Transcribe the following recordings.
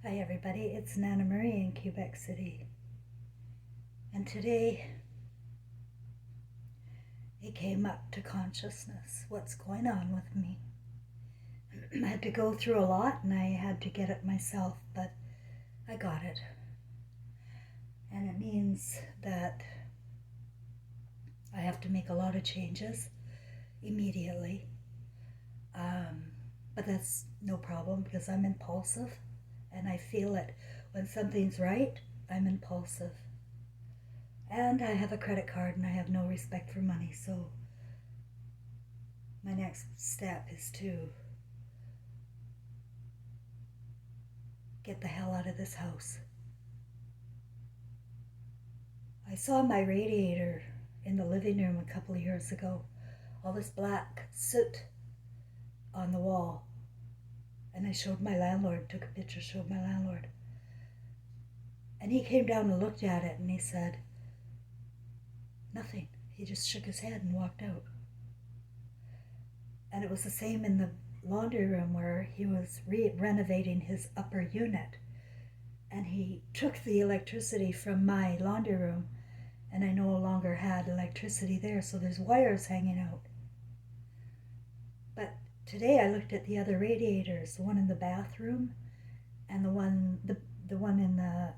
Hi everybody, it's Nana Marie in Quebec City. And today it came up to consciousness what's going on with me. I had to go through a lot and I had to get it myself, but I got it. And it means that I have to make a lot of changes immediately. But that's no problem because I'm impulsive and I feel it. When something's right, I'm impulsive. And I have a credit card and I have no respect for money, so my next step is to get the hell out of this house. I saw my radiator in the living room a couple of years ago, all this black soot on the wall. And I showed my landlord, took a picture, showed my landlord. And he came down and looked at it and he said, nothing. He just shook his head and walked out. And it was the same in the laundry room where he was renovating his upper unit. And he took the electricity from my laundry room and I no longer had electricity there, so there's wires hanging out. But today I looked at the other radiators, the one in the bathroom and the one in the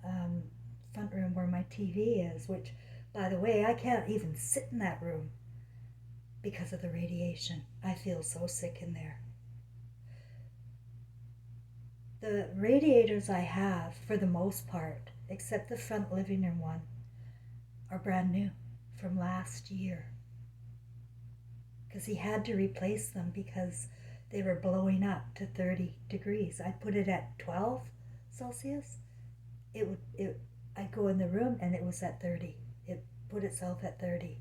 front room where my TV is, which, by the way, I can't even sit in that room because of the radiation. I feel so sick in there. The radiators I have, for the most part, except the front living room one, are brand new from last year. Because he had to replace them because they were blowing up to 30 degrees. I put it at 12 Celsius. I'd go in the room and it was at 30. It put itself at 30.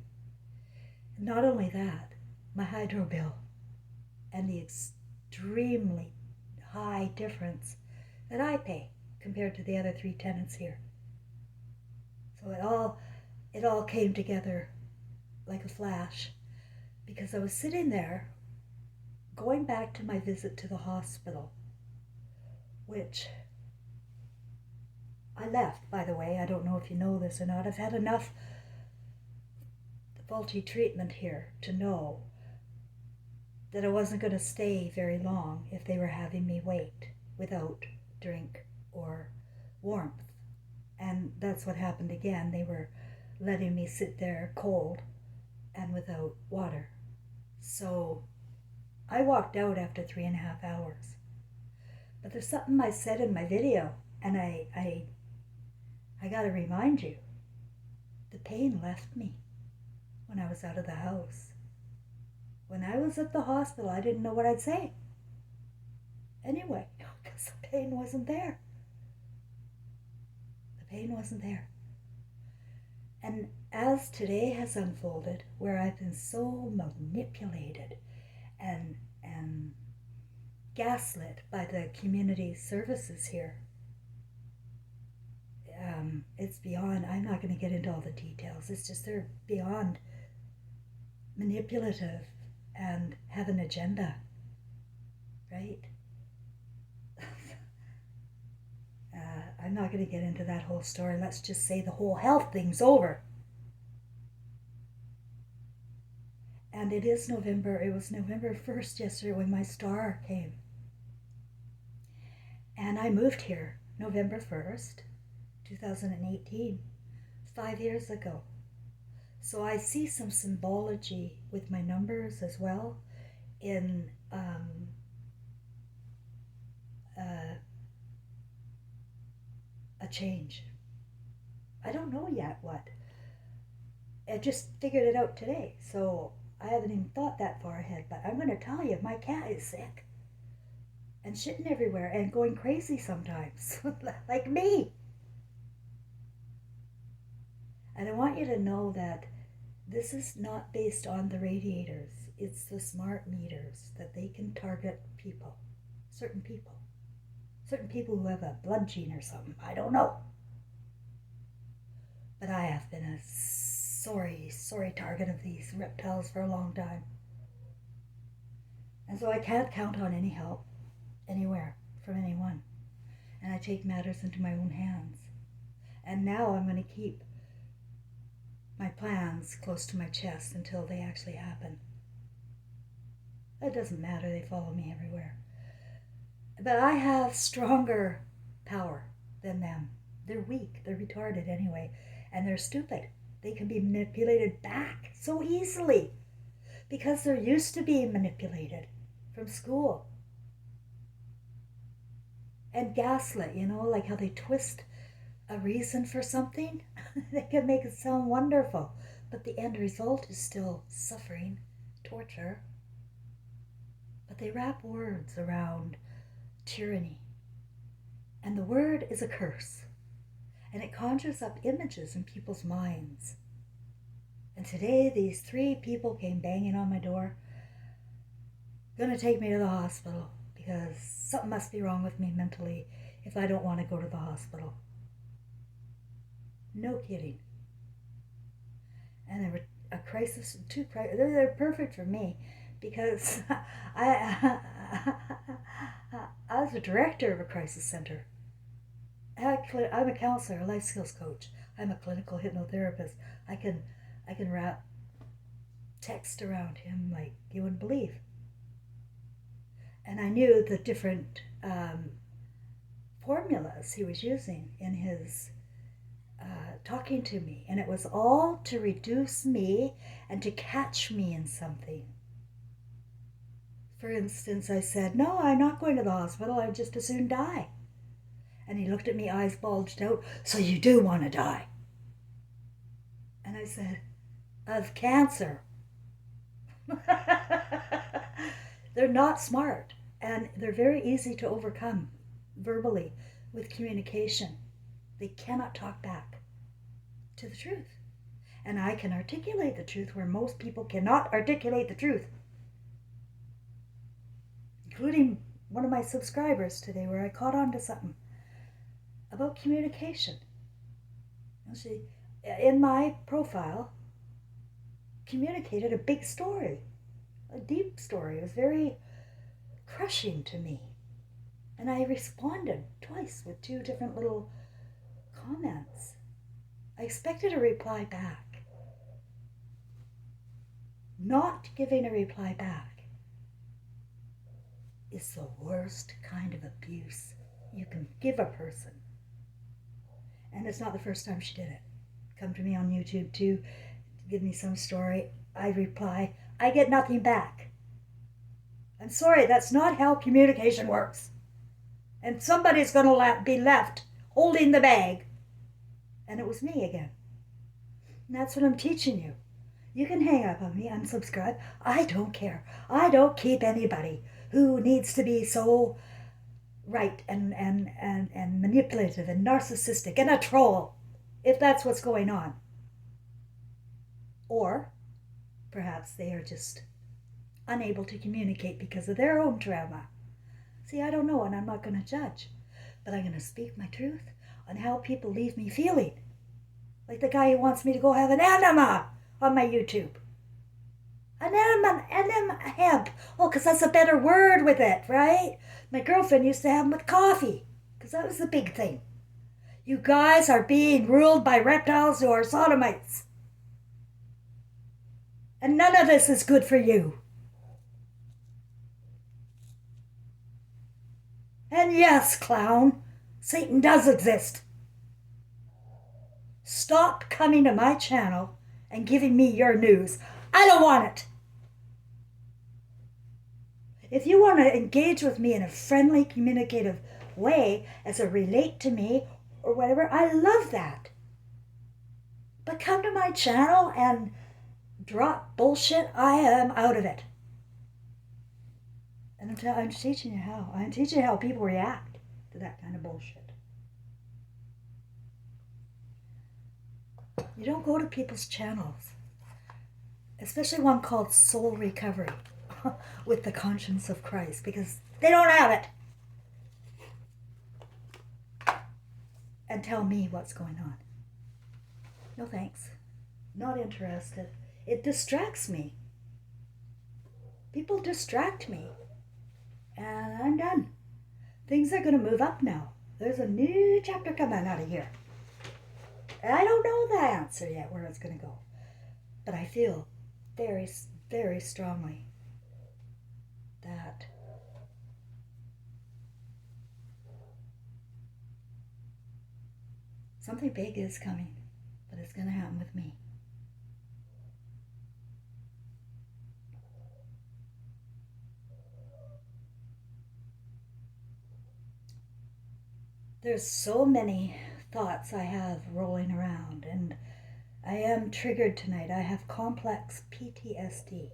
And not only that, my hydro bill and the extremely high difference that I pay compared to the other three tenants here. So it all came together like a flash because I was sitting there going back to my visit to the hospital, which I left, by the way. I don't know if you know this or not. I've had enough faulty treatment here to know that I wasn't going to stay very long if they were having me wait without drink or warmth. And that's what happened again. They were letting me sit there cold and without water. So I walked out after 3.5 hours. But there's something I said in my video, and I got to remind you, the pain left me when I was out of the house. When I was at the hospital, I didn't know what I'd say. Anyway, because the pain wasn't there. The pain wasn't there. And as today has unfolded, where I've been so manipulated and gaslit by the community services here, it's beyond. I'm not going to get into all the details. It's just they're beyond manipulative and have an agenda, right? I'm not going to get into that whole story. Let's just say the whole health thing's over. And it was November 1st yesterday when my star came. And I moved here November 1st, 2018, 5 years ago. So I see some symbology with my numbers as well in a change. I don't know yet what. I just figured it out today, so I haven't even thought that far ahead. But I'm going to tell you, my cat is sick and shitting everywhere and going crazy sometimes, like me. And I want you to know that this is not based on the radiators. It's the smart meters that they can target people, certain people who have a blood gene or something. I don't know. But I have been a sorry target of these reptiles for a long time. And so I can't count on any help anywhere from anyone. and I take matters into my own hands. And now I'm going to keep my plans close to my chest until they actually happen. It doesn't matter, they follow me everywhere. But I have stronger power than them. They're weak, they're retarded anyway, and they're stupid. They can be manipulated back so easily because they're used to being manipulated from school. And gaslit, like how they twist a reason for something. They can make it sound wonderful, but the end result is still suffering, torture. But they wrap words around tyranny. And the word is a curse. And it conjures up images in people's minds. And today these 3 people came banging on my door, gonna take me to the hospital because something must be wrong with me mentally if I don't want to go to the hospital. No kidding. And they were a crisis, they're perfect for me because I was the director of a crisis center. I'm a counselor, a life skills coach. I'm a clinical hypnotherapist. I can wrap text around him like you wouldn't believe. And I knew the different formulas he was using in his talking to me. And it was all to reduce me and to catch me in something. For instance, I said, no, I'm not going to the hospital. I'd just as soon die. And he looked at me, eyes bulged out. So you do want to die? And I said, of cancer. They're not smart, and they're very easy to overcome verbally with communication. They cannot talk back to the truth. And I can articulate the truth where most people cannot articulate the truth. Including one of my subscribers today where I caught on to something about communication. She, in my profile, communicated a big story, a deep story. It was very crushing to me. And I responded twice with 2 different little comments. I expected a reply back. Not giving a reply back is the worst kind of abuse you can give a person. And it's not the first time she did it. Come to me on YouTube too, give me some story. I reply, I get nothing back. I'm sorry, that's not how communication works. And somebody's going to be left holding the bag. And it was me again. And that's what I'm teaching you. You can hang up on me, unsubscribe. I don't care. I don't keep anybody who needs to be so right and manipulative and narcissistic and a troll, if that's what's going on. Or perhaps they are just unable to communicate because of their own trauma. See, I don't know, and I'm not going to judge, but I'm going to speak my truth on how people leave me feeling. Like the guy who wants me to go have an enema on my YouTube. An enema hemp. Oh, because that's a better word with it, right? My girlfriend used to have them with coffee, because that was the big thing. You guys are being ruled by reptiles who are sodomites. And none of this is good for you. And yes, clown, Satan does exist. Stop coming to my channel and giving me your news. I don't want it. If you want to engage with me in a friendly, communicative way as a relate to me or whatever, I love that. But come to my channel and drop bullshit, I am out of it. And I'm teaching you how. I'm teaching you how people react to that kind of bullshit. You don't go to people's channels, especially one called Soul Recovery with the Conscience of Christ, because they don't have it. And tell me what's going on. No thanks. Not interested. It distracts me. People distract me. And I'm done. Things are going to move up now. There's a new chapter coming out of here. And I don't know the answer yet where it's going to go. But I feel very, very strongly that something big is coming, but it's going to happen with me. There's so many thoughts I have rolling around, and I am triggered tonight. I have complex PTSD,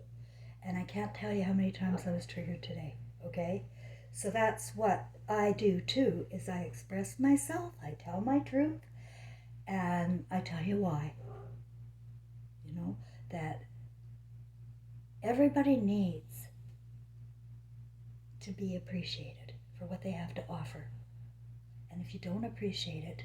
and I can't tell you how many times I was triggered today, okay? So that's what I do too, is I express myself, I tell my truth, and I tell you why. You know, that everybody needs to be appreciated for what they have to offer. And if you don't appreciate it,